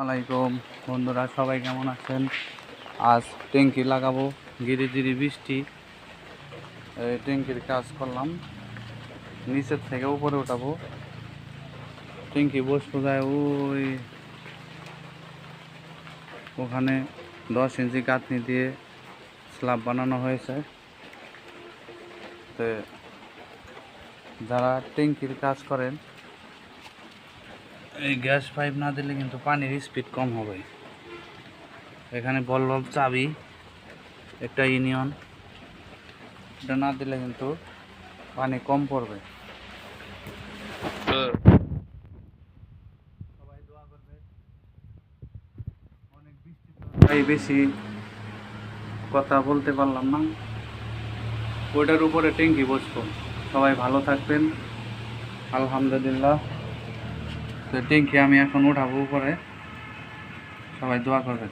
আলাইকুম বন্ধুরা, সবাই কেমন আছেন? আজ ট্যাঙ্কি লাগাবো, ধীরে ধীরে বৃষ্টি, ট্যাঙ্কির কাজ করলাম, নিচের থেকে উপরে উঠাবো। ট্যাঙ্কি বসবো যায় ওখানে 10 ইঞ্চি গাঁথনি দিয়ে স্ল্যাব বানানো হয়েছে। তো যারা ট্যাঙ্কির কাজ করেন, এই গ্যাস পাইপ না দিলে কিন্তু পানির স্পিড কম হবে। এখানে বল চাবি একটা ইউনিয়ন, এটা না দিলে কিন্তু পানি কম পড়বে। সবাই দোয়া করবে। অনেক বৃষ্টি, তাই বেশি কথা বলতে পারলাম না। ওইটার উপরে ট্যাঙ্কি বসবো। সবাই ভালো থাকবেন, আলহামদুলিল্লাহ। তো ট্যাঙ্কি আমি এখন উঠাবো উপরে, সবাই দোয়া করবেন।